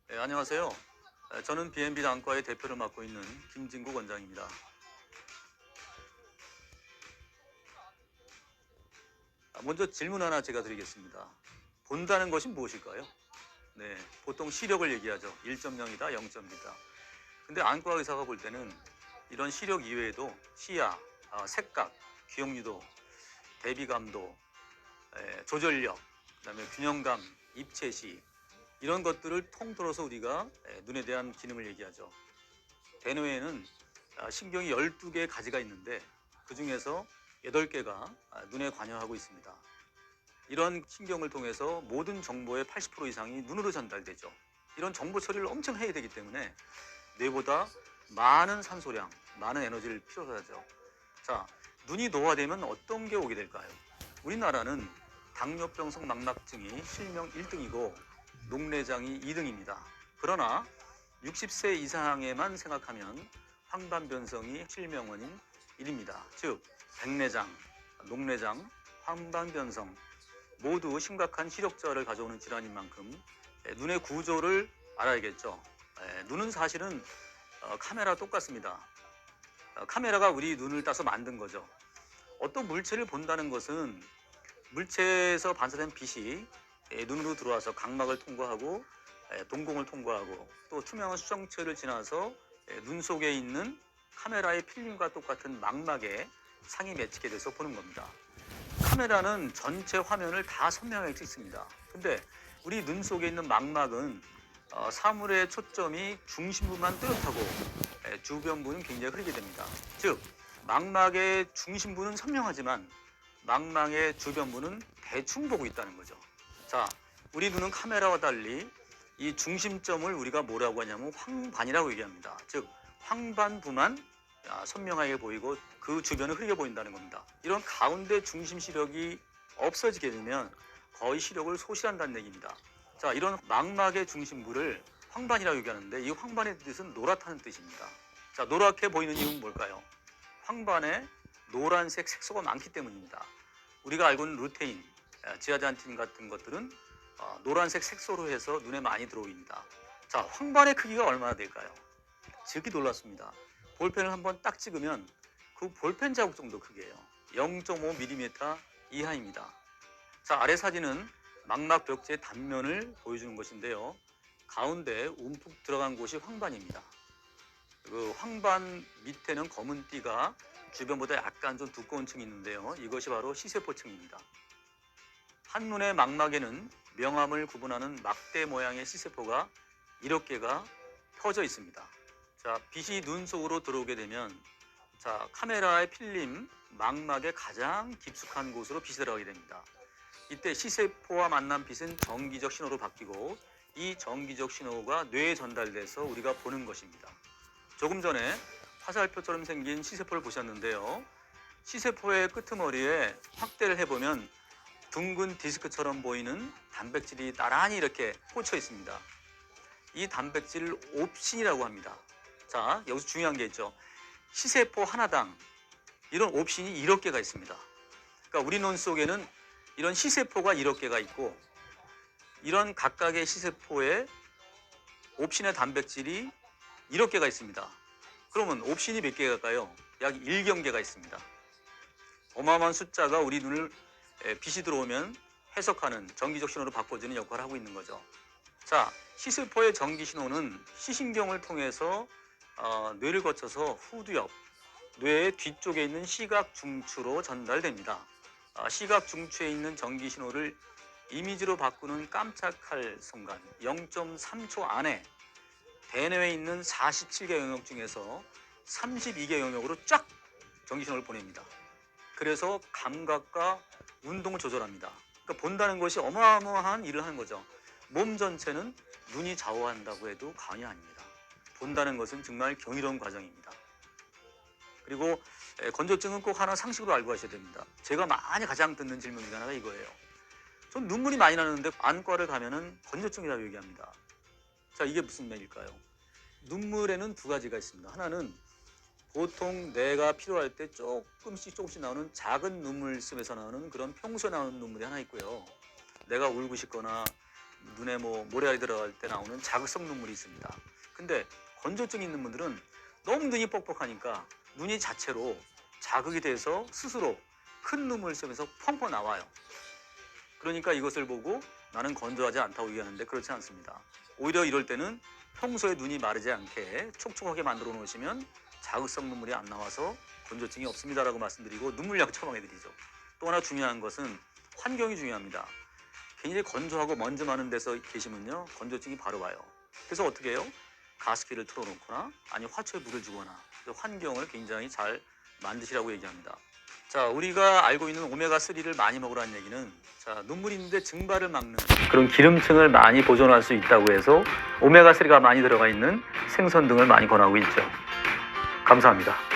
네, 안녕하세요. 저는 B&B 안과의 대표를 맡고 있는 김진국 원장입니다. 먼저 질문 하나 제가 드리겠습니다. 본다는 것이 무엇일까요? 네, 보통 시력을 얘기하죠. 1.0이다, 0.2다. 근데 안과 의사가 볼 때는 이런 시력 이외에도 시야, 색각, 기억유도, 대비감도, 조절력, 그다음에 균형감, 입체시 이런 것들을 통틀어서 우리가 눈에 대한 기능을 얘기하죠. 대뇌에는 신경이 12개의 가지가 있는데 그 중에서 8개가 눈에 관여하고 있습니다. 이런 신경을 통해서 모든 정보의 80% 이상이 눈으로 전달되죠. 이런 정보 처리를 엄청 해야 되기 때문에 뇌보다 많은 산소량, 많은 에너지를 필요로 하죠. 자, 눈이 노화되면 어떤 게 오게 될까요? 우리나라는 당뇨병성 망막증이 실명 1등이고 녹내장이 2등입니다. 그러나 60세 이상에만 생각하면 황반변성이 실명원인 1입니다. 즉 백내장, 녹내장, 황반변성 모두 심각한 시력저하를 가져오는 질환인 만큼 눈의 구조를 알아야겠죠. 눈은 사실은 카메라 똑같습니다. 카메라가 우리 눈을 따서 만든 거죠. 어떤 물체를 본다는 것은 물체에서 반사된 빛이 눈으로 들어와서 각막을 통과하고 동공을 통과하고 또 투명한 수정체를 지나서 눈 속에 있는 카메라의 필름과 똑같은 망막에 상이 맺히게 돼서 보는 겁니다. 카메라는 전체 화면을 다 선명하게 찍습니다. 근데 우리 눈 속에 있는 망막은 사물의 초점이 중심부만 뚜렷하고 주변부는 굉장히 흐리게 됩니다. 즉 망막의 중심부는 선명하지만 망막의 주변부는 대충 보고 있다는 거죠. 자, 우리 눈은 카메라와 달리 이 중심점을 우리가 뭐라고 하냐면 황반이라고 얘기합니다. 즉 황반부만 선명하게 보이고 그 주변은 흐리게 보인다는 겁니다. 이런 가운데 중심 시력이 없어지게 되면 거의 시력을 소실한다는 얘기입니다. 자, 이런 망막의 중심부를 황반이라고 얘기하는데 이 황반의 뜻은 노랗다는 뜻입니다. 자, 노랗게 보이는 이유는 뭘까요? 황반에 노란색 색소가 많기 때문입니다. 우리가 알고 있는 루테인, 지아잔틴 같은 것들은 노란색 색소로 해서 눈에 많이 들어옵니다. 자, 황반의 크기가 얼마나 될까요? 지극히 놀랍습니다. 볼펜을 한번 딱 찍으면 그 볼펜 자국 정도 크기예요. 0.5mm 이하입니다. 자, 아래 사진은 망막 벽지의 단면을 보여주는 것인데요. 가운데 움푹 들어간 곳이 황반입니다. 그 황반 밑에는 검은 띠가 주변보다 약간 좀 두꺼운 층이 있는데요. 이것이 바로 시세포층입니다. 한눈의 망막에는 명암을 구분하는 막대 모양의 시세포가 7개가 퍼져 있습니다. 자, 빛이 눈 속으로 들어오게 되면 카메라의 필름 망막의 가장 깊숙한 곳으로 빛이 들어가게 됩니다. 이때 시세포와 만난 빛은 전기적 신호로 바뀌고 이 전기적 신호가 뇌에 전달돼서 우리가 보는 것입니다. 조금 전에 화살표처럼 생긴 시세포를 보셨는데요. 시세포의 끄트머리에 확대를 해보면 둥근 디스크처럼 보이는 단백질이 나란히 이렇게 꽂혀 있습니다. 이 단백질을 옵신이라고 합니다. 자, 여기서 중요한 게 있죠. 시세포 하나당 이런 옵신이 7개가 있습니다. 그러니까 우리 눈 속에는 이런 시세포가 7개가 있고 이런 각각의 시세포에 옵신의 단백질이 7개가 있습니다. 그러면 옵신이 몇 개일까요? 약 1경개가 있습니다. 어마어마한 숫자가 우리 눈을 빛이 들어오면 해석하는 전기적 신호로 바꿔주는 역할을 하고 있는 거죠. 자, 시세포의 전기 신호는 시신경을 통해서 뇌를 거쳐서 후두엽, 뇌의 뒤쪽에 있는 시각 중추로 전달됩니다. 시각 중추에 있는 전기 신호를 이미지로 바꾸는 깜짝할 순간 0.3초 안에 대뇌에 있는 47개 영역 중에서 32개 영역으로 쫙 전기 신호를 보냅니다. 그래서 감각과 운동을 조절합니다. 그러니까 본다는 것이 어마어마한 일을 하는 거죠. 몸 전체는 눈이 좌우한다고 해도 과언이 아닙니다. 본다는 것은 정말 경이로운 과정입니다. 그리고 건조증은 꼭 하나 상식으로 알고 가셔야 됩니다. 제가 많이 가장 듣는 질문 중에 하나가 이거예요. 전 눈물이 많이 나는데 안과를 가면은 건조증이라고 얘기합니다. 자, 이게 무슨 얘기일까요? 눈물에는 두 가지가 있습니다. 하나는 보통 뇌가 필요할 때 조금씩 나오는 작은 눈물샘에서 나오는 그런 평소에 나오는 눈물이 하나 있고요. 내가 울고 싶거나 눈에 뭐 모래알이 들어갈 때 나오는 자극성 눈물이 있습니다. 근데 건조증 있는 분들은 너무 눈이 뻑뻑하니까 눈이 자체로 자극이 돼서 스스로 큰 눈물을 쐬면서 펑펑 나와요. 그러니까 이것을 보고 나는 건조하지 않다고 얘기하는데 그렇지 않습니다. 오히려 이럴 때는 평소에 눈이 마르지 않게 촉촉하게 만들어 놓으시면 자극성 눈물이 안 나와서 건조증이 없습니다라고 말씀드리고 눈물약 처방해 드리죠. 또 하나 중요한 것은 환경이 중요합니다. 굉장히 건조하고 먼지 많은 데서 계시면요 건조증이 바로 와요. 그래서 어떻게 해요? 가습기를 틀어놓거나 아니면 화초에 물을 주거나 환경을 굉장히 잘 만드시라고 얘기합니다. 자, 우리가 알고 있는 오메가3를 많이 먹으라는 얘기는 자, 눈물이 있는데 증발을 막는 그런 기름층을 많이 보존할 수 있다고 해서 오메가3가 많이 들어가 있는 생선 등을 많이 권하고 있죠. 감사합니다.